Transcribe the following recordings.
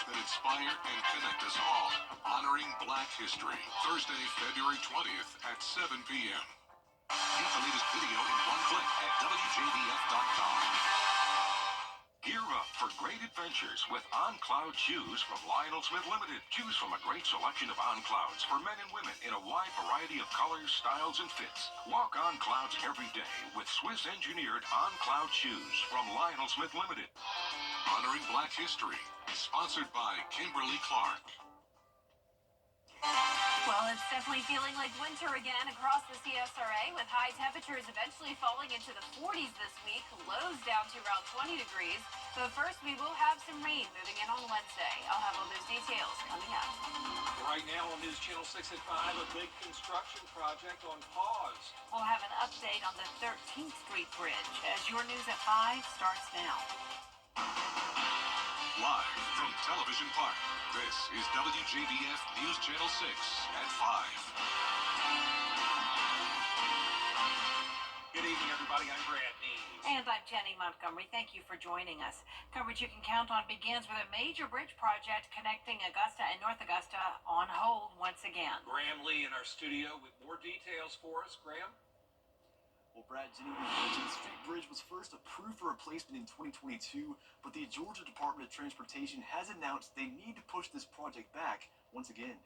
that inspire and connect us all. Honoring Black History, Thursday, February 20th at 7 p.m. Get the latest video in one click at WJBF.com. Gear up for great adventures with On-Cloud shoes from Lionel Smith Limited. Choose from a great selection of On-Clouds for men and women in a wide variety of colors, styles, and fits. Walk on clouds every day with Swiss-engineered On-Cloud shoes from Lionel Smith Limited. Honoring Black History, sponsored by Kimberly Clark. Well, it's definitely feeling like winter again across the CSRA, with high temperatures eventually falling into the 40s this week, lows down to around 20 degrees. But first, we will have some rain moving in on Wednesday. I'll have all those details coming up. Right now on News Channel 6 at 5, a big construction project on pause. We'll have an update on the 13th Street Bridge as your News at 5 starts now. Live from Television Park, this is WJBF News Channel 6 at 5. Good evening, everybody. I'm Brad Nees. And I'm Jenny Montgomery. Thank you for joining us. Coverage you can count on begins with a major bridge project connecting Augusta and North Augusta on hold once again. Graham Lee in our studio with more details for us. Graham? Well, Brad, Jenny, the Street Bridge was first approved for replacement in 2022, but the Georgia Department of Transportation has announced they need to push this project back once again.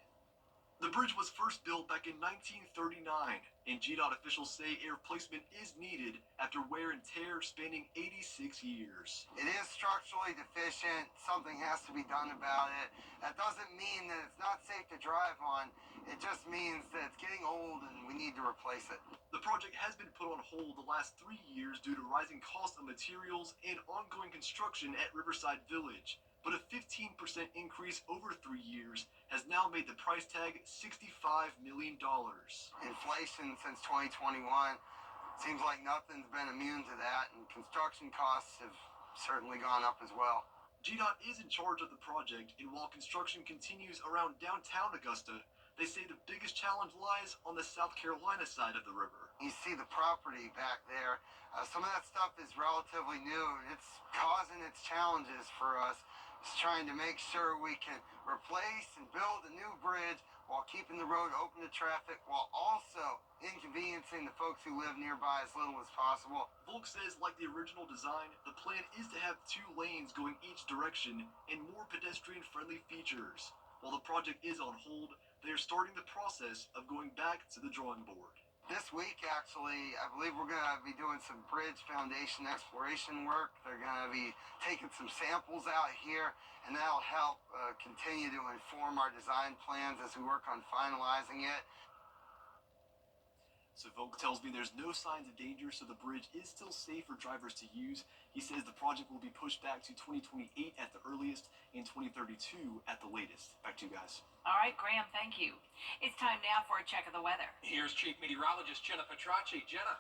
The bridge was first built back in 1939, and GDOT officials say a replacement is needed after wear and tear spanning 86 years. It is structurally deficient. Something has to be done about it. That doesn't mean that it's not safe to drive on. It just means that it's getting old and we need to replace it. The project has been put on hold the last 3 years due to rising costs of materials and ongoing construction at Riverside Village. But a 15% increase over 3 years has now made the price tag $65 million. Inflation since 2021 seems like nothing's been immune to that, and construction costs have certainly gone up as well. GDOT is in charge of the project, and while construction continues around downtown Augusta, they say the biggest challenge lies on the South Carolina side of the river. You see the property back there. Some of that stuff is relatively new. It's causing its challenges for us. It's trying to make sure we can replace and build a new bridge while keeping the road open to traffic, while also inconveniencing the folks who live nearby as little as possible. Volk says, like the original design, the plan is to have 2 lanes going each direction and more pedestrian-friendly features. While the project is on hold, they are starting the process of going back to the drawing board. This week, actually, I believe we're going to be doing some bridge foundation exploration work. They're going to be taking some samples out here, and that'll help continue to inform our design plans as we work on finalizing it. So Volk tells me there's no signs of danger, so the bridge is still safe for drivers to use. He says the project will be pushed back to 2028 at the earliest and 2032 at the latest. Back to you guys. All right, Graham, thank you. It's time now for a check of the weather. Here's Chief Meteorologist Jenna Petracci. Jenna.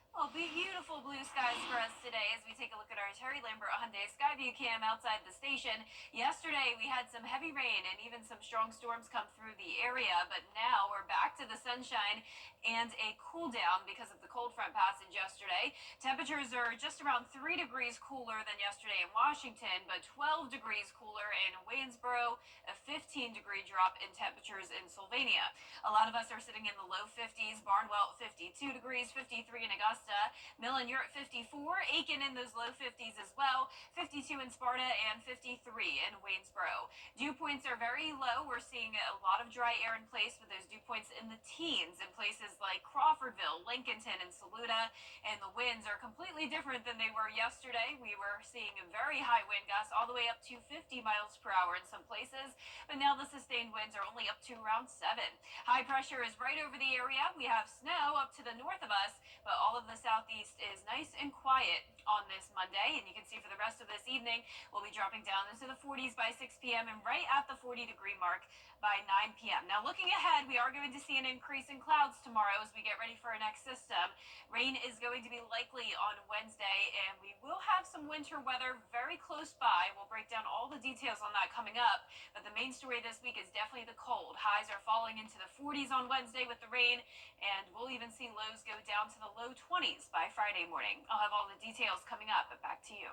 Well, beautiful blue skies for us today as we take a look at our Terry Lambert Hyundai Skyview cam outside the station. Yesterday, we had some heavy rain and even some strong storms come through the area, but now we're back to the sunshine and a cool down because of the cold front passage yesterday. Temperatures are just around 3 degrees cooler than yesterday in Washington, but 12 degrees cooler in Waynesboro, a 15-degree drop in temperatures in Sylvania. A lot of us are sitting in the low 50s, Barnwell 52 degrees, 53 in Augusta. Millen, you're at 54. Aiken in those low 50s as well. 52 in Sparta and 53 in Waynesboro. Dew points are very low. We're seeing a lot of dry air in place with those dew points in the teens in places like Crawfordville, Lincolnton, and Saluda. And the winds are completely different than they were yesterday. We were seeing a very high wind gusts all the way up to 50 miles per hour in some places. But now the sustained winds are only up to around 7. High pressure is right over the area. We have snow up to the north of us, but all of the southeast is nice and quiet on this Monday, and you can see for the rest of this evening we'll be dropping down into the 40s by 6 p.m. and right at the 40-degree mark by 9 p.m. Now, looking ahead, we are going to see an increase in clouds tomorrow as we get ready for our next system. Rain is going to be likely on Wednesday, and we will have some winter weather very close by. We'll break down all the details on that coming up, but the main story this week is definitely the cold. Highs are falling into the 40s on Wednesday with the rain, and we'll even see lows go down to the low 20s by Friday morning. I'll have all the details coming up, but back to you.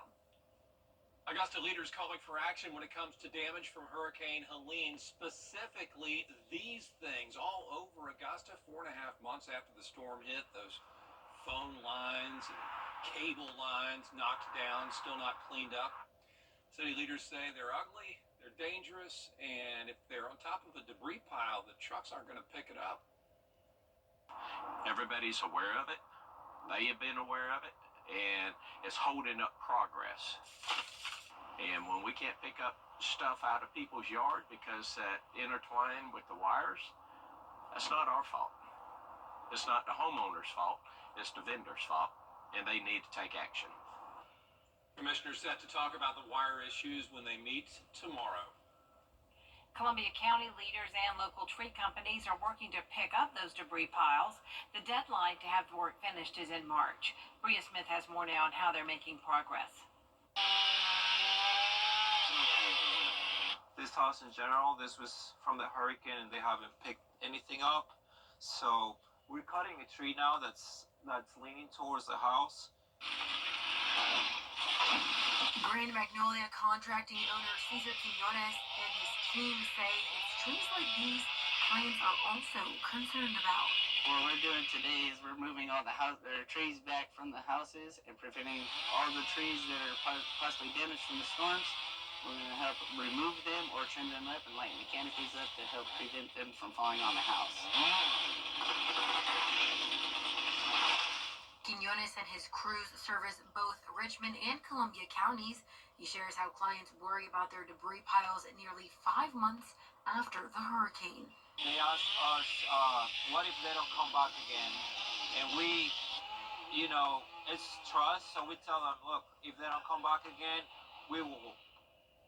Augusta leaders calling for action when it comes to damage from Hurricane Helene, specifically these things all over Augusta 4.5 months after the storm hit. Those phone lines and cable lines knocked down, still not cleaned up. City leaders say they're ugly, they're dangerous, and if they're on top of a debris pile, the trucks aren't going to pick it up. Everybody's aware of it. They have been aware of it, and it's holding up progress. And when we can't pick up stuff out of people's yard because that intertwined with the wires, that's not our fault. It's not the homeowner's fault. It's the vendor's fault, and they need to take action. Commissioners set to talk about the wire issues when they meet tomorrow. Columbia County leaders and local tree companies are working to pick up those debris piles. The deadline to have the work finished is in March. Bria Smith has more now on how they're making progress. This house in general, this was from the hurricane and they haven't picked anything up. So we're cutting a tree now that's leaning towards the house. Grand Magnolia contracting owner Cesar Quinones and his team say it's trees like these clients are also concerned about. What we're doing today is we're moving all the trees back from the houses and preventing all the trees that are possibly damaged from the storms. We're going to help remove them or trim them up and lighten the canopies up to help prevent them from falling on the house. Quinones and his crews service both Richmond and Columbia counties. He shares how clients worry about their debris piles nearly 5 months after the hurricane. They asked us, what if they don't come back again? And we, it's trust. So we tell them, look, if they don't come back again, we will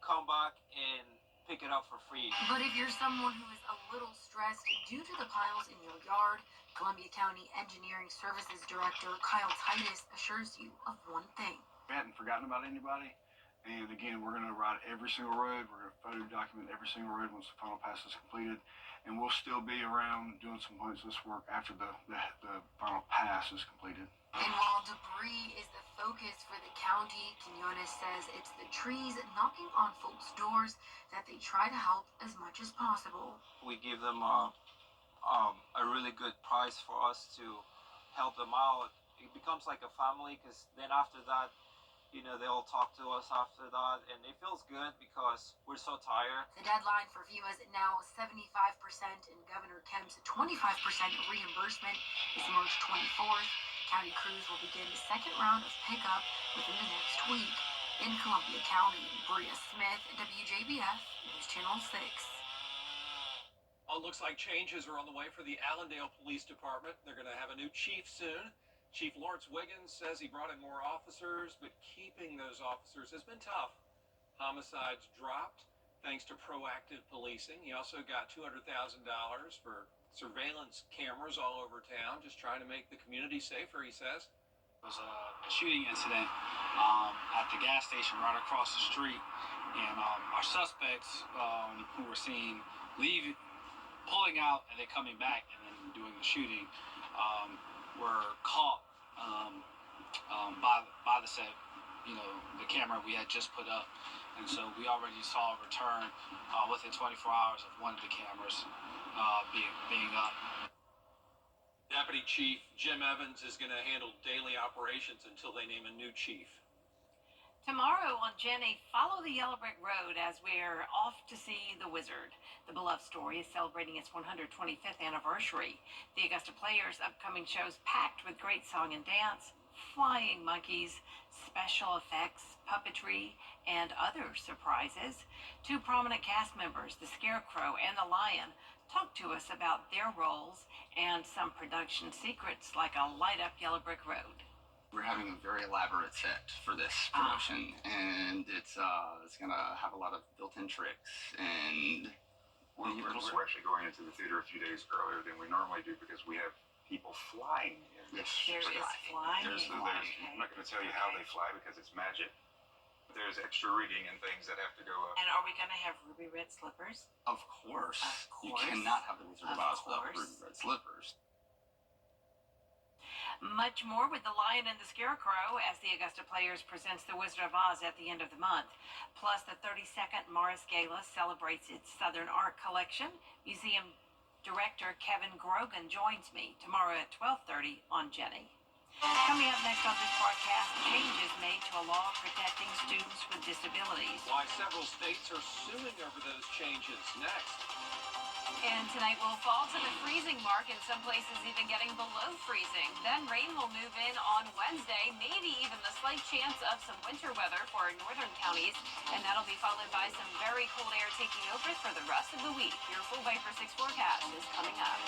come back and pick it up for free. But if you're someone who is a little stressed due to the piles in your yard, Columbia County Engineering Services Director Kyle Titus assures you of one thing. We hadn't forgotten about anybody. And again, we're going to ride every single road. We're going to photo document every single road once the final pass is completed. And we'll still be around doing some pointless work after the final pass is completed. And while debris is the focus for the county, Quinones says it's the trees knocking on folks' doors that they try to help as much as possible. We give them a really good price for us to help them out. It becomes like a family because then after that, they'll talk to us after that, and it feels good because we're so tired. The deadline for FEMA's now 75% and Governor Kemp's 25% reimbursement is March 24th. County crews will begin the second round of pickup within the next week. In Columbia County, Bria Smith, WJBF, News Channel 6. Well, it looks like changes are on the way for the Allendale Police Department. They're going to have a new chief soon. Chief Lawrence Wiggins says he brought in more officers, but keeping those officers has been tough. Homicides dropped thanks to proactive policing. He also got $200,000 for surveillance cameras all over town, just trying to make the community safer, he says. There was a shooting incident at the gas station right across the street, and our suspects who were seen pulling out and then coming back and then doing the shooting were caught by the set, the camera we had just put up. And so we already saw a return within 24 hours of one of the cameras being up. Deputy Chief Jim Evans is going to handle daily operations until they name a new chief. Tomorrow on Jenny, follow the Yellow Brick Road as we're off to see The Wizard. The beloved story is celebrating its 125th anniversary. The Augusta Players' upcoming shows packed with great song and dance, flying monkeys, special effects, puppetry, and other surprises. Two prominent cast members, the Scarecrow and the Lion, talk to us about their roles and some production secrets like a light-up Yellow Brick Road. We're having a very elaborate set for this promotion, and it's going to have a lot of built-in tricks. And we're actually going into the theater a few days earlier than we normally do because we have people flying in. Yes, there is flying. I'm not going to tell you how they fly because it's magic. There's extra rigging and things that have to go up. And are we going to have ruby red slippers? Of course. Of course. You cannot have the Wizard of Oz without ruby red slippers. Much more with The Lion and the Scarecrow as the Augusta Players presents The Wizard of Oz at the end of the month. Plus, the 32nd Morris Gala celebrates its Southern art collection. Museum director Kevin Grogan joins me tomorrow at 12:30 on Jenny. Coming up next on this broadcast, changes made to a law protecting students with disabilities. Why several states are suing over those changes. Next. And tonight we'll fall to the freezing mark, in some places even getting below freezing. Then rain will move in on Wednesday, maybe even the slight chance of some winter weather for our northern counties. And that'll be followed by some very cold air taking over for the rest of the week. Your full Viper 6 forecast is coming up.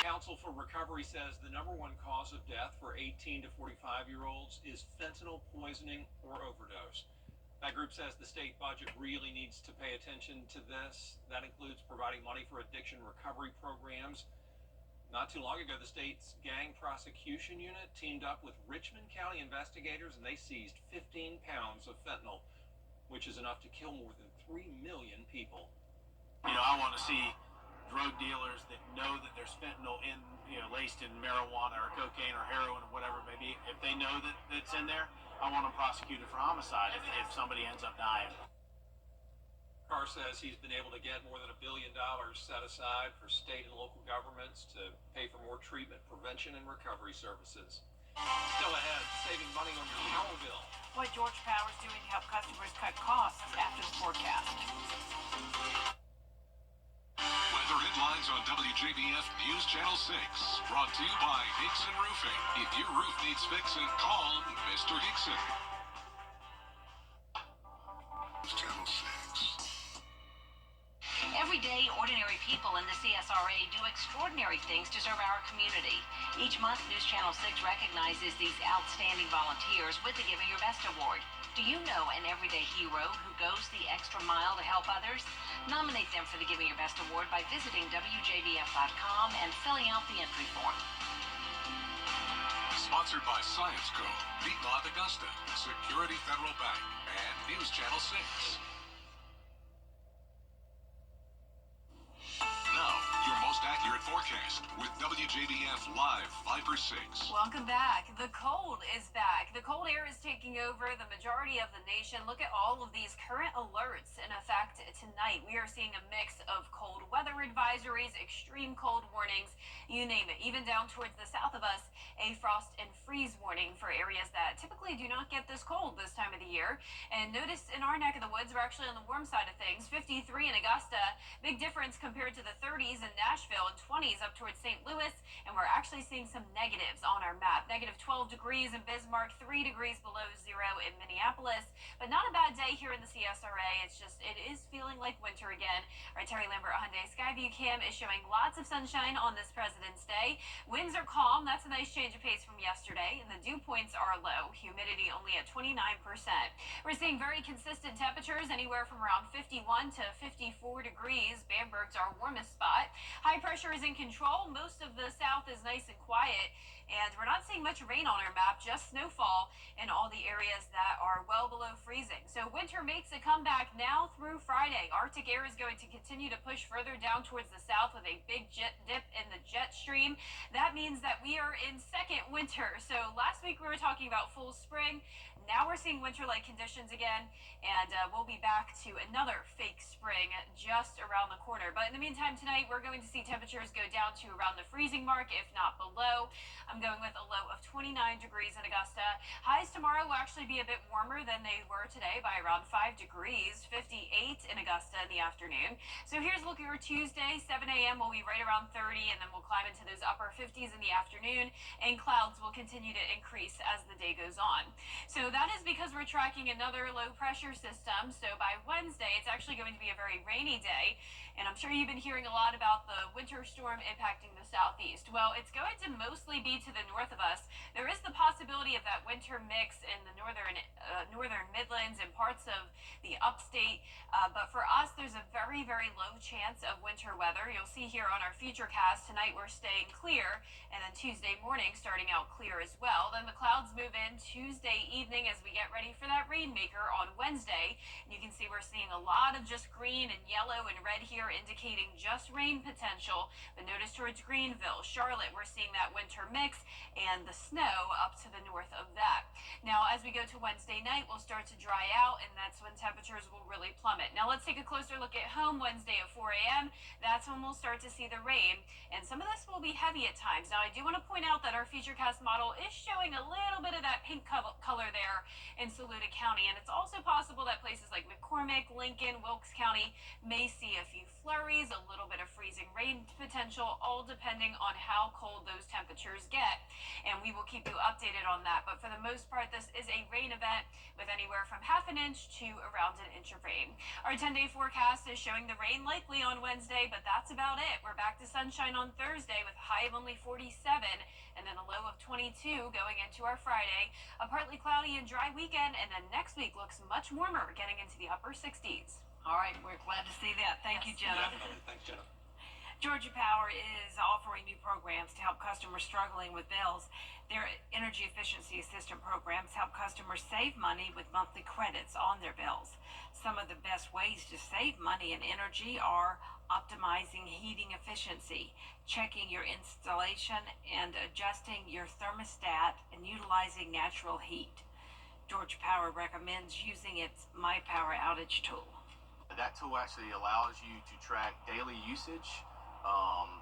Council for Recovery says the number one cause of death for 18 to 45-year-olds is fentanyl poisoning or overdose. That group says the state budget really needs to pay attention to this. That includes providing money for addiction recovery programs. Not too long ago, the state's gang prosecution unit teamed up with Richmond County investigators, and they seized 15 pounds of fentanyl, which is enough to kill more than 3 million people. You know, I want to see drug dealers that know that there's fentanyl in, laced in marijuana or cocaine or heroin or whatever it may be. If they know that it's in there, I want them prosecuted for homicide if somebody ends up dying. Carr says he's been able to get more than $1 billion set aside for state and local governments to pay for more treatment, prevention, and recovery services. Still ahead, saving money on your power bill. What George Power's doing to help customers cut costs after the forecast. Weather headlines on WJBF News Channel 6. Brought to you by Hickson Roofing. If your roof needs fixing, call Mr. Hickson. Channel 6. Every day, ordinary people in the CSRA do extraordinary things to serve our community. Each month, News Channel 6 recognizes these outstanding volunteers with the Giving Your Best Award. Do you know an everyday hero who goes the extra mile to help others? Nominate them for the Giving Your Best Award by visiting WJBF.com and filling out the entry form. Sponsored by Science Co., Piedmont Augusta, Security Federal Bank, and News Channel 6. Now, your most accurate forecast with WJBF Live Viper 6. Welcome back. The cold is back. The cold air is taking over the majority of the nation. Look at all of these current alerts in effect tonight. We are seeing a mix of cold weather advisories, extreme cold warnings, you name it. Even down towards the south of us, a frost and freeze warning for areas that typically do not get this cold this time of the year. And notice in our neck of the woods, we're actually on the warm side of things. 53 in Augusta. Big difference compared to the 30s in Nashville and 20s up towards St. Louis. And we're actually seeing some negatives on our map. Negative 12 degrees in Bismarck, 3 degrees below zero in Minneapolis. But not a bad day here in the CSRA. It's just, it is feeling like winter again. Our Terry Lambert Hyundai Skyview Cam is showing lots of sunshine on this President's Day. Winds are calm. That's a nice change of pace from yesterday. And the dew points are low. Humidity only at 29%. We're seeing very consistent temperatures, anywhere from around 51 to 54 degrees. Bamberg's our warmest spot. High pressure is in control. Most of the south is nice and quiet. And we're not seeing much rain on our map, just snowfall in all the areas that are well below freezing. So winter makes a comeback now through Friday. Arctic air is going to continue to push further down towards the south with a big dip in the jet stream. That means that we are in second winter. So last week we were talking about full spring. Now we're seeing winter-like conditions again, and we'll be back to another fake spring just around the corner. But in the meantime, tonight we're going to see temperatures go down to around the freezing mark, if not below. I'm going with a low of 29 degrees in Augusta. Highs tomorrow will actually be a bit warmer than they were today by around 5 degrees, 58 in Augusta in the afternoon. So here's a look at your Tuesday. 7 a.m. will be right around 30, and then we'll climb into those upper 50s in the afternoon, and clouds will continue to increase as the day goes on. So that is because we're tracking another low pressure system. So by Wednesday, it's actually going to be a very rainy day. And I'm sure you've been hearing a lot about the winter storm impacting the southeast. Well, it's going to mostly be to the north of us. There is the possibility of that winter mix in the northern Midlands and parts of the upstate. But for us, there's a very, very low chance of winter weather. You'll see here on our futurecast tonight, we're staying clear. And then Tuesday morning, starting out clear as well. Then the clouds move in Tuesday evening moving as we get ready for that rainmaker on Wednesday. And you can see we're seeing a lot of just green and yellow and red here, indicating just rain potential. But notice towards Greenville, Charlotte, we're seeing that winter mix and the snow up to the north of that. Now, as we go to Wednesday night, we'll start to dry out, and that's when temperatures will really plummet. Now, let's take a closer look at home Wednesday at 4 a.m. That's when we'll start to see the rain, and some of this will be heavy at times. Now, I do want to point out that our Futurecast model is showing a little bit of that pink color there in Saluda County, and it's also possible that places like McCormick, Lincoln, Wilkes County may see a few flurries, a little bit of freezing rain potential, all depending on how cold those temperatures get. And we will keep you updated on that. But for the most part, this is a rain event with anywhere from half an inch to around an inch of rain. Our 10-day forecast is showing the rain likely on Wednesday, but that's about it. We're back to sunshine on Thursday with a high of only 47 and then a low of 22 going into our Friday. A partly cloudy and dry weekend, and then next week looks much warmer, getting into the upper 60s. All right, we're glad to see that. Thank you, Jenna. Definitely. Thanks, Jenna. Georgia Power is offering new programs to help customers struggling with bills. Their energy efficiency assistant programs help customers save money with monthly credits on their bills. Some of the best ways to save money and energy are optimizing heating efficiency, checking your installation, and adjusting your thermostat and utilizing natural heat. Georgia Power recommends using its My Power Outage tool. That tool actually allows you to track daily usage,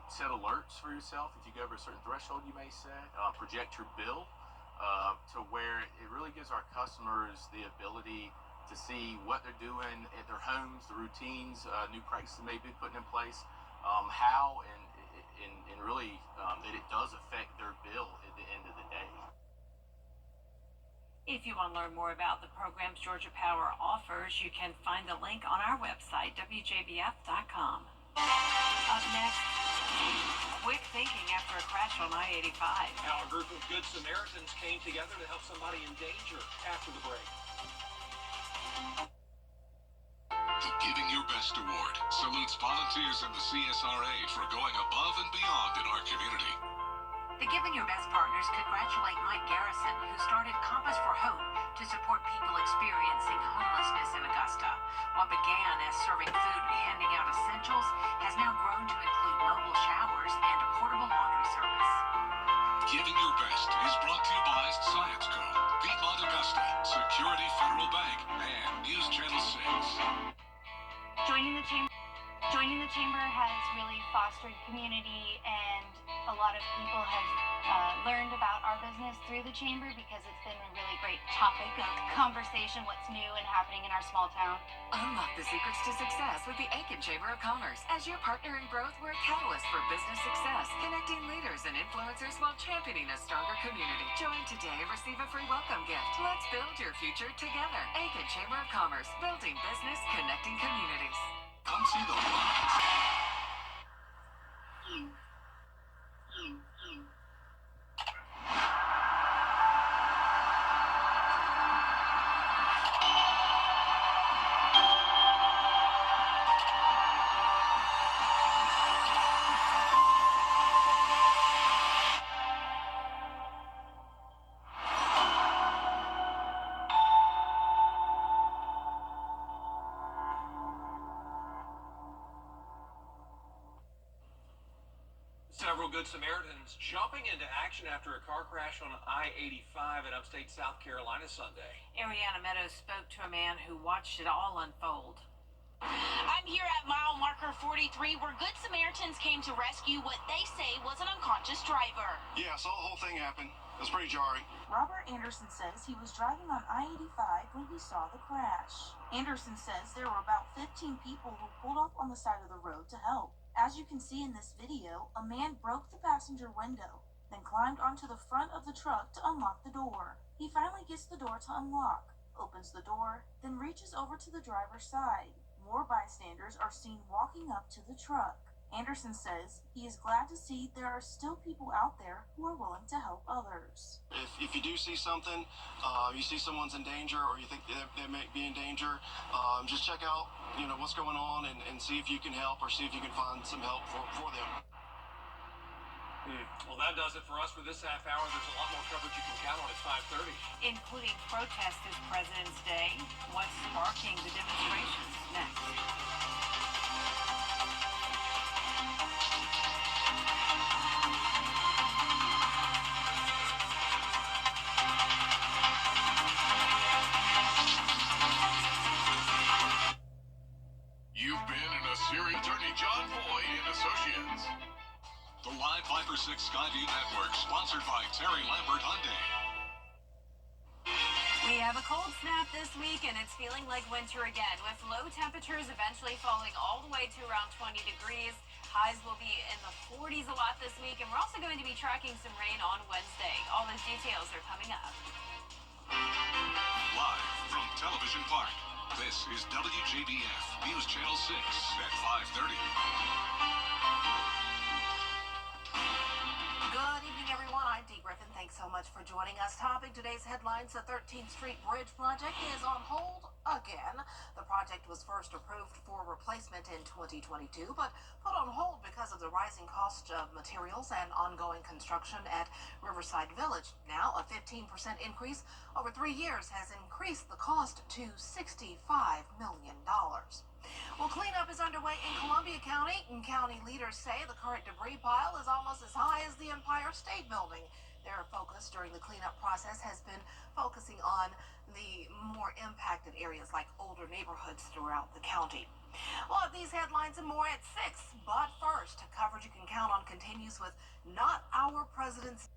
set alerts for yourself if you go over a certain threshold you may set, project your bill to where it really gives our customers the ability to see what they're doing at their homes, the routines, new practices may be put in place, how and really that it does affect their bill at the end of the day. If you want to learn more about the programs Georgia Power offers, you can find the link on our website, WJBF.com. Up next, quick thinking after a crash on I-85. Now, a group of Good Samaritans came together to help somebody in danger after the break. The Giving Your Best Award salutes volunteers in the CSRA for going above and beyond in our community. The Giving Your Best partners congratulate Mike Garrison, who started Compass for Hope to support people experiencing homelessness in Augusta. What began as serving food and handing out essentials has now grown to include mobile showers and a portable laundry service. Giving Your Best is brought to you by Science Co., Piedmont Augusta, Security Federal Bank, and News Channel 6. Joining the chamber has really fostered community, and a lot of people have learned about our business through the chamber because it's been a really great topic of conversation, what's new and happening in our small town. Unlock the secrets to success with the Aiken Chamber of Commerce. As your partner in growth, we're a catalyst for business success, connecting leaders and influencers while championing a stronger community. Join today and receive a free welcome gift. Let's build your future together. Aiken Chamber of Commerce, building business, connecting communities. Come see the lights. Several Good Samaritans jumping into action after a car crash on I-85 in upstate South Carolina Sunday. Ariana Meadows spoke to a man who watched it all unfold. I'm here at mile marker 43 where Good Samaritans came to rescue what they say was an unconscious driver. Yeah, I saw the whole thing happen. It was pretty jarring. Robert Anderson says he was driving on I-85 when he saw the crash. Anderson says there were about 15 people who pulled up on the side of the road to help. As you can see in this video, a man broke the passenger window, then climbed onto the front of the truck to unlock the door. He finally gets the door to unlock, opens the door, then reaches over to the driver's side. More bystanders are seen walking up to the truck. Anderson says he is glad to see there are still people out there who are willing to help others. If you do see something, you see someone's in danger or you think they may be in danger, just check out what's going on and see if you can help or see if you can find some help for them. Well, that does it for us for this half hour. There's a lot more coverage you can count on at 5:30. Including protests this President's Day. What's sparking the demonstrations? Next. You've been in a series. Attorney John Boy and Associates. The Live 5 or 6 Skyview Network, sponsored by Terry Lambert Hyundai. We have a cold snap this week, and it's feeling like winter again, with low temperatures eventually falling all the way to around 20 degrees. Highs will be in the 40s a lot this week, and we're also going to be tracking some rain on Wednesday. All those details are coming up. Live from Television Park, this is WJBF News Channel 6 at 5:30. Good evening, everyone. I'm Dee Griffin. Thanks so much for joining us. Topping today's headlines, the 13th Street Bridge project is on hold again. The project was first approved for replacement in 2022, but put on hold because of the rising cost of materials and ongoing construction at Riverside Village. Now, a 15% increase over 3 years has increased the cost to $65 million. Well, cleanup is underway in Columbia County, and county leaders say the current debris pile is almost as high as the Empire State Building. Their focus during the cleanup process has been focusing on the more impacted areas like older neighborhoods throughout the county. We'll have these headlines and more at 6, but first, coverage you can count on continues with Not Our President's.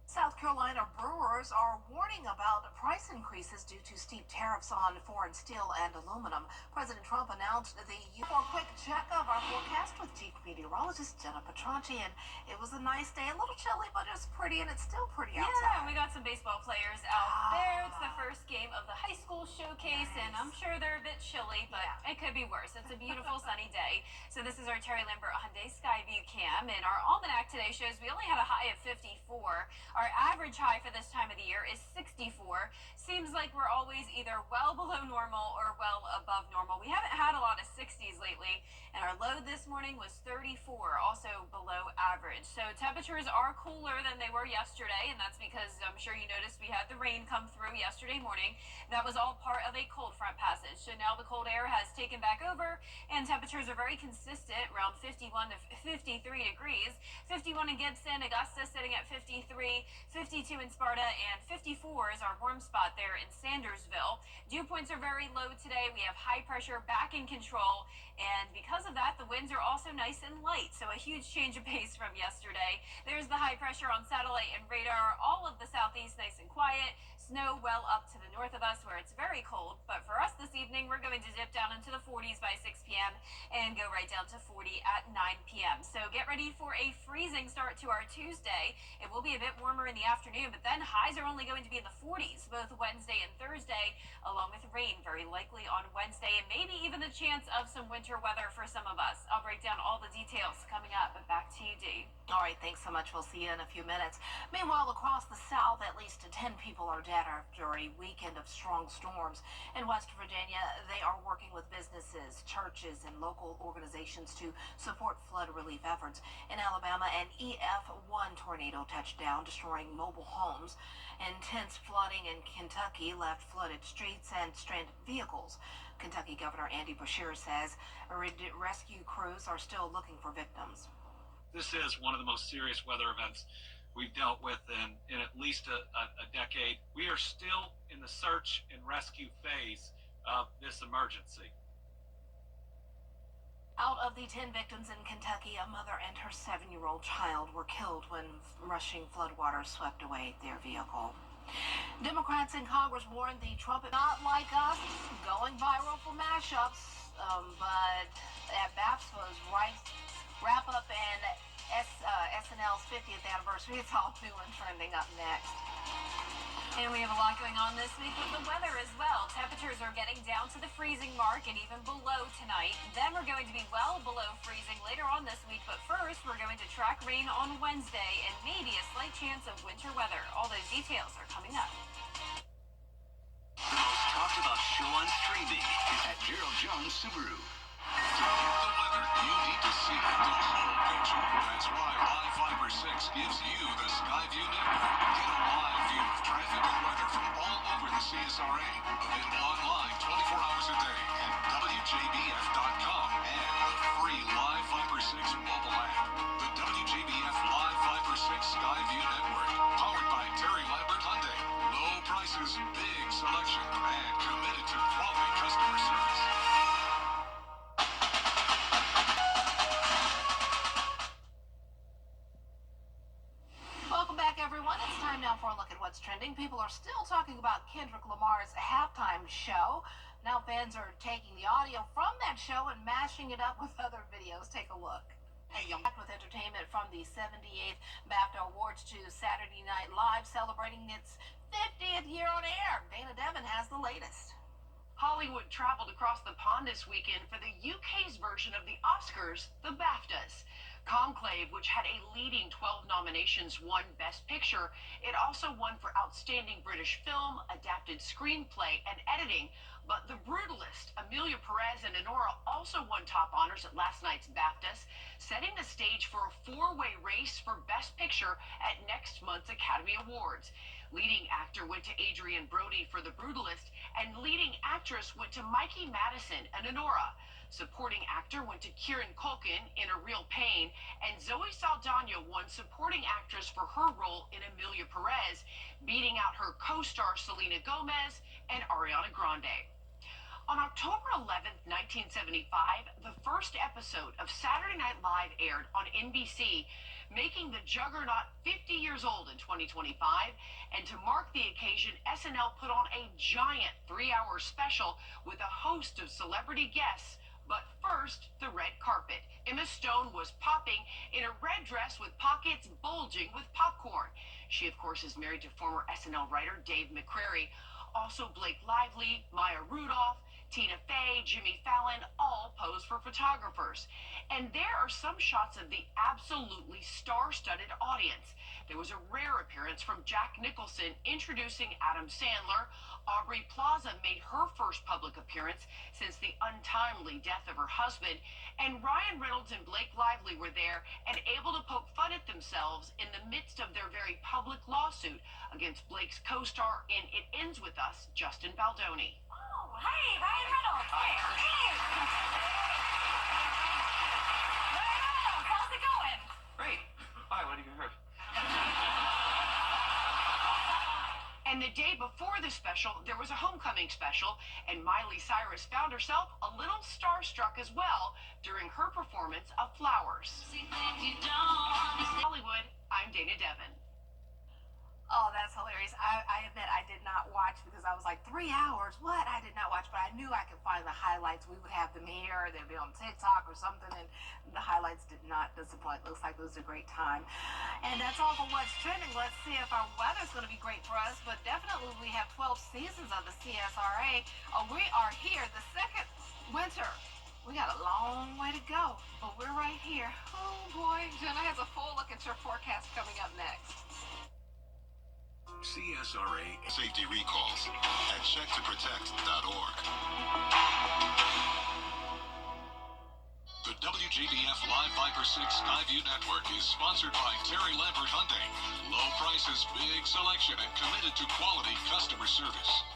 South Carolina brewers are warning about price increases due to steep tariffs on foreign steel and aluminum. President Trump announced the for a quick check of our forecast with chief meteorologist Jenna Petranci, and it was a nice day, a little chilly, but it's pretty, and it's still pretty outside. Yeah, we got some baseball players out there. It's the first game of the high school showcase, and I'm sure they're a bit chilly, but it could be worse. It's a beautiful sunny day. So this is our Terry Lambert Hyundai Skyview cam, and our almanac today shows we only had a high of 54. Our average high for this time of the year is 64. Seems like we're always either well below normal or well above normal. We haven't had a lot of 60s lately, and our low this morning was 34, also below average. So temperatures are cooler than they were yesterday, and that's because I'm sure you noticed we had the rain come through yesterday morning. That was all part of a cold front passage. So now the cold air has taken back over, and temperatures are very consistent, around 51 to 53 degrees. 51 in Gibson, Augusta sitting at 53. 52 in Sparta, and 54 is our warm spot there in Sandersville. Dew points are very low today. We have high pressure back in control, and because of that, the winds are also nice and light, so a huge change of pace from yesterday. There's the high pressure on satellite and radar. All of the southeast nice and quiet. Snow well up to the north of us where it's very cold, but for us this evening, we're going to dip down into the 40s by 6 p.m. and go right down to 40 at 9 p.m. So get ready for a freezing start to our Tuesday. It will be a bit warmer in the afternoon, but then highs are only going to be in the 40s both Wednesday and Thursday, along with rain very likely on Wednesday, and maybe even the chance of some winter weather for some of us. I'll break down all the details coming up, but back to you, Dee. All right, thanks so much. We'll see you in a few minutes. Meanwhile, across the South, at least 10 people are dead after a weekend of strong storms. In West Virginia, they are working with businesses, churches, and local organizations to support flood relief efforts. In Alabama, an EF1 tornado touched down, destroying mobile homes. Intense flooding in Kentucky left flooded streets and stranded vehicles. Kentucky Governor Andy Beshear says rescue crews are still looking for victims. This is one of the most serious weather events we've dealt with in at least a decade. We are still in the search and rescue phase of this emergency. Out of the 10 victims in Kentucky, a mother and her 7-year-old child were killed when rushing floodwaters swept away their vehicle. Democrats in Congress warned the Trump not like us going viral for mashups, but at BAFTA's wrap up and SNL's 50th anniversary. It's all new and trending up next. And we have a lot going on this week with the weather as well. Temperatures are getting down to the freezing mark and even below tonight. Then we're going to be well below freezing later on this week. But first, we're going to track rain on Wednesday and maybe a slight chance of winter weather. All those details are coming up. The most talked about show on streaming is at Gerald Jones Subaru. To get the weather you need to see the whole picture. That's why Live Fiber 6 gives you the Skyview network. Get a live view of traffic and weather from all over the CSRA. Available online 24 hours a day at WJBF.com and the free Live Fiber 6 mobile app. The WJBF Live Fiber 6 Skyview network. Powered by Terry Lambert Hyundai. Low prices, big selection, and committed to quality customer service. Welcome back, everyone. It's time now for a look at what's trending. People are still talking about Kendrick Lamar's halftime show. Now fans are taking the audio from that show and mashing it up with other videos. Take a look. Back with entertainment from the 78th BAFTA Awards to Saturday Night Live, celebrating its 50th year on air. Dana Devin has the latest. Hollywood traveled across the pond this weekend for the UK's version of the Oscars, the BAFTAs. Conclave, which had a leading 12 nominations, won Best Picture. It also won for Outstanding British Film, Adapted Screenplay, and Editing. But The Brutalist, Amelia Perez and Honora also won top honors at last night's BAFTAs, setting the stage for a four-way race for Best Picture at next month's Academy Awards. Leading actor went to Adrian Brody for The Brutalist, and leading actress went to Mikey Madison and Honora. Supporting actor went to Kieran Culkin in A Real Pain, and Zoe Saldana won supporting actress for her role in Amelia Perez, beating out her co-star Selena Gomez and Ariana Grande. On October 11th, 1975, the first episode of Saturday Night Live aired on NBC, making the juggernaut 50 years old in 2025. And to mark the occasion, SNL put on a giant 3-hour special with a host of celebrity guests. But first, the red carpet. Emma Stone was popping in a red dress with pockets bulging with popcorn. She, of course, is married to former SNL writer Dave McCrary. Also, Blake Lively, Maya Rudolph, Tina Fey, Jimmy Fallon, all pose for photographers. And there are some shots of the absolutely star-studded audience. There was a rare appearance from Jack Nicholson introducing Adam Sandler. Aubrey Plaza made her first public appearance since the untimely death of her husband. And Ryan Reynolds and Blake Lively were there and able to poke fun at themselves in the midst of their very public lawsuit against Blake's co-star in It Ends With Us, Justin Baldoni. Oh, hey, Ryan Reynolds. Hey. Ryan Reynolds, how's it going? Great. Hi, what have you heard? And the day before the special, there was a homecoming special, and Miley Cyrus found herself a little starstruck as well during her performance of Flowers. Hollywood, I'm Dana Devin. Oh, that's hilarious. I admit I did not watch because I was like, 3 hours? What? I did not watch, but I knew I could find the highlights. We would have them here. They'd be on TikTok or something, and the highlights did not disappoint. Looks like it was a great time. And that's all for what's trending. Let's see if our weather's going to be great for us, but definitely we have 12 seasons of the CSRA. We are here, the second winter. We got a long way to go, but we're right here. Oh, boy. Jenna has a full look at your forecast coming up next. CSRA safety recalls at checktoprotect.org. The WJBF Live Viper 6 Skyview Network is sponsored by Terry Lambert Hyundai. Low prices, big selection, and committed to quality customer service.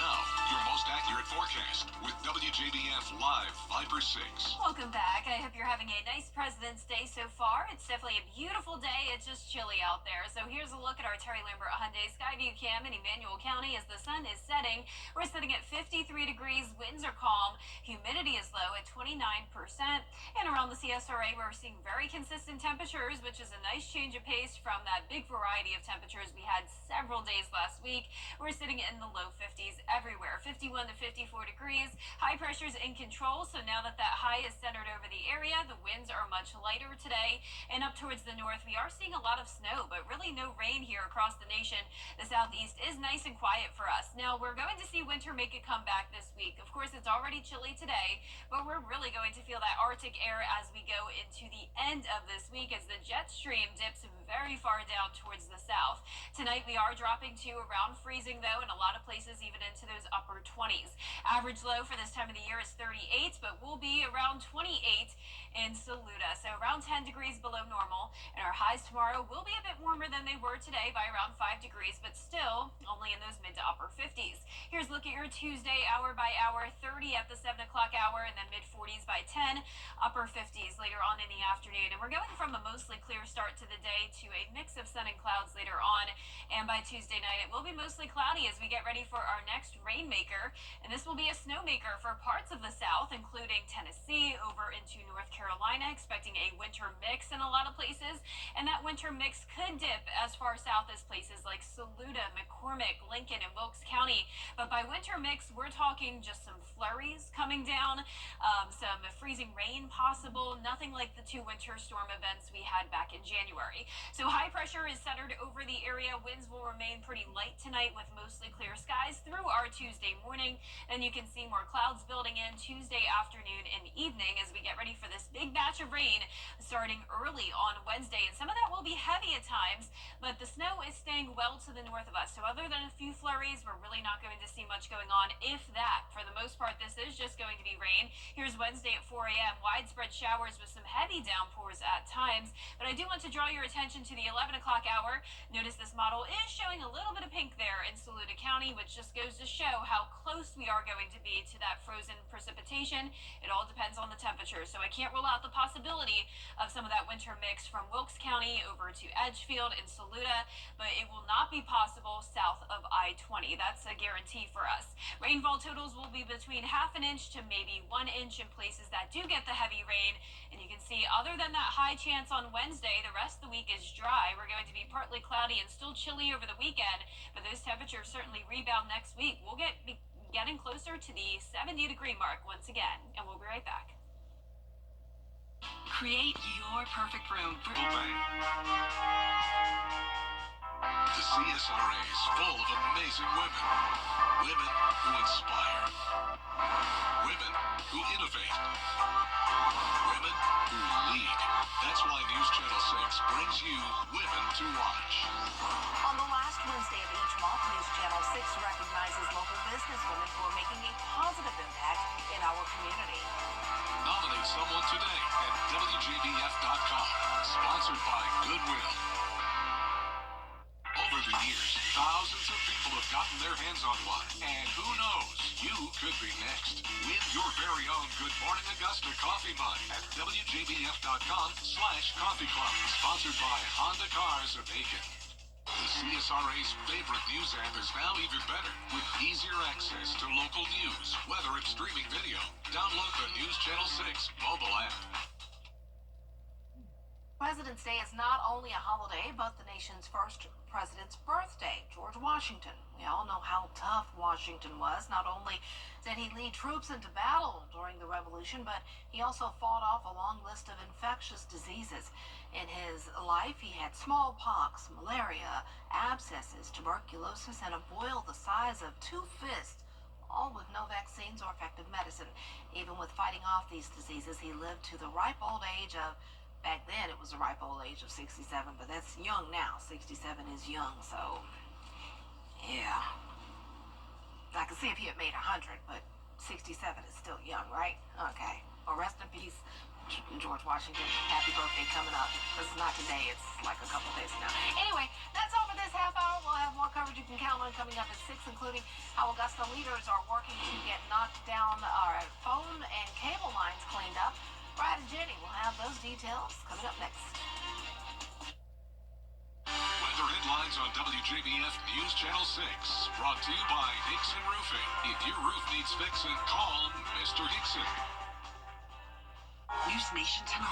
Now, your most accurate forecast with WJBF Live Viper 6. Welcome back. I hope you're having a nice President's Day so far. It's definitely a beautiful day. It's just chilly out there. So here's a look at our Terry Lambert Hyundai Skyview cam in Emmanuel County as the sun is setting. We're sitting at 53 degrees. Winds are calm. Humidity is low at 29%. And around the CSRA, we're seeing very consistent temperatures, which is a nice change of pace from that big variety of temperatures we had several days last week. We're sitting in the low 50s everywhere, 51 to 54 degrees. High pressure's in control, so now that high is centered over the area, the winds are much lighter today. And up towards the north, we are seeing a lot of snow, but really no rain here across the nation. The southeast is nice and quiet for us. Now, we're going to see winter make a comeback this week. Of course, it's already chilly today, but we're really going to feel that Arctic air as we go into the end of this week as the jet stream dips very far down towards the south. Tonight, we are dropping to around freezing, though, in a lot of places, even into those upper 20s. Average low for this time of the year is 38, but we'll be around 28 in Saluda, so around 10 degrees below normal. And our highs tomorrow will be a bit warmer than they were today by around 5 degrees, but still only in those mid to upper 50s. Here's a look at your Tuesday hour by hour, 30 at the 7 o'clock hour, and then mid 40s by 10, upper 50s later on in the afternoon. And we're going from a mostly clear start to the day to a mix of sun and clouds later on. And by Tuesday night, it will be mostly cloudy as we get ready for our next rainmaker. And this will be a snowmaker for parts of the south, including Tennessee over into North Carolina, expecting a winter mix in a lot of places. And that winter mix could dip as far south as places like Saluda, McCormick, Lincoln, and Wilkes County. But by winter mix, we're talking just some flurries coming down, some freezing rain possible, nothing like the 2 winter storm events we had back in January. So high pressure is centered over the area. Winds will remain pretty light tonight with mostly clear skies through our Tuesday morning. Then you can see more clouds building in Tuesday afternoon and evening as we get ready for this big batch of rain starting early on Wednesday. And some of that will be heavy at times, but the snow is staying well to the north of us. So other than a few flurries, we're really not going to see much going on, if that. For the most part, this is just going to be rain. Here's Wednesday at 4 a.m. Widespread showers with some heavy downpours at times. But I do want to draw your attention to the 11 o'clock hour. Notice this model is showing a little bit of pink there in Saluda County, which just goes to show how close we are going to be to that frozen precipitation. It all depends on the temperature. So I can't rule out the possibility of some of that winter mix from Wilkes County over to Edgefield and Saluda, but it will not be possible south of I-20. That's a guarantee for us. Rainfall totals will be between half an inch to maybe 1 inch in places that do get the heavy rain. And you can see, other than that high chance on Wednesday, the rest of the week is dry. We're going to be partly cloudy and still chilly over the weekend, but those temperatures certainly rebound next week. We'll be getting closer to the 70-degree mark once again, and we'll be right back. Create your perfect room. The CSRA is full of amazing women. Women who inspire. Women who innovate. Women who lead. That's why News Channel 6 brings you Women to Watch. On the last Wednesday of each month, News Channel 6 recognizes local businesswomen who are making a positive impact in our community. Nominate someone today at WJBF.com. Sponsored by Goodwill. Over the years, thousands of people have gotten their hands on one. And who knows, you could be next. Win your very own Good Morning Augusta coffee mug at WJBF.com/coffee club. Sponsored by Honda Cars of Aiken. The CSRA's favorite news app is now even better, with easier access to local news, whether it's streaming video. Download the News Channel 6 mobile app. President's Day is not only a holiday, but the nation's first president's birthday, George Washington. We all know how tough Washington was. Not only did he lead troops into battle during the Revolution, but he also fought off a long list of infectious diseases. In his life, he had smallpox, malaria, abscesses, tuberculosis, and a boil the size of 2 fists, all with no vaccines or effective medicine. Even with fighting off these diseases, he lived to the ripe old age of, back then it was a ripe old age of 67, but that's young now. 67 is young, so yeah. I could see if he had made 100, but 67 is still young, right? Okay. Well, rest in peace, George Washington. Happy birthday coming up. This is not today, it's like a couple days now. Anyway, that's all for this half hour. We'll have more coverage you can count on coming up at 6, including how Augusta leaders are working to get knocked down our phone and cable lines cleaned up. Brad and Jenny will have those details coming up next. Weather headlines on WJBF News Channel 6. Brought to you by Hickson Roofing. If your roof needs fixing, call Mr. Hickson. News Nation Tonight.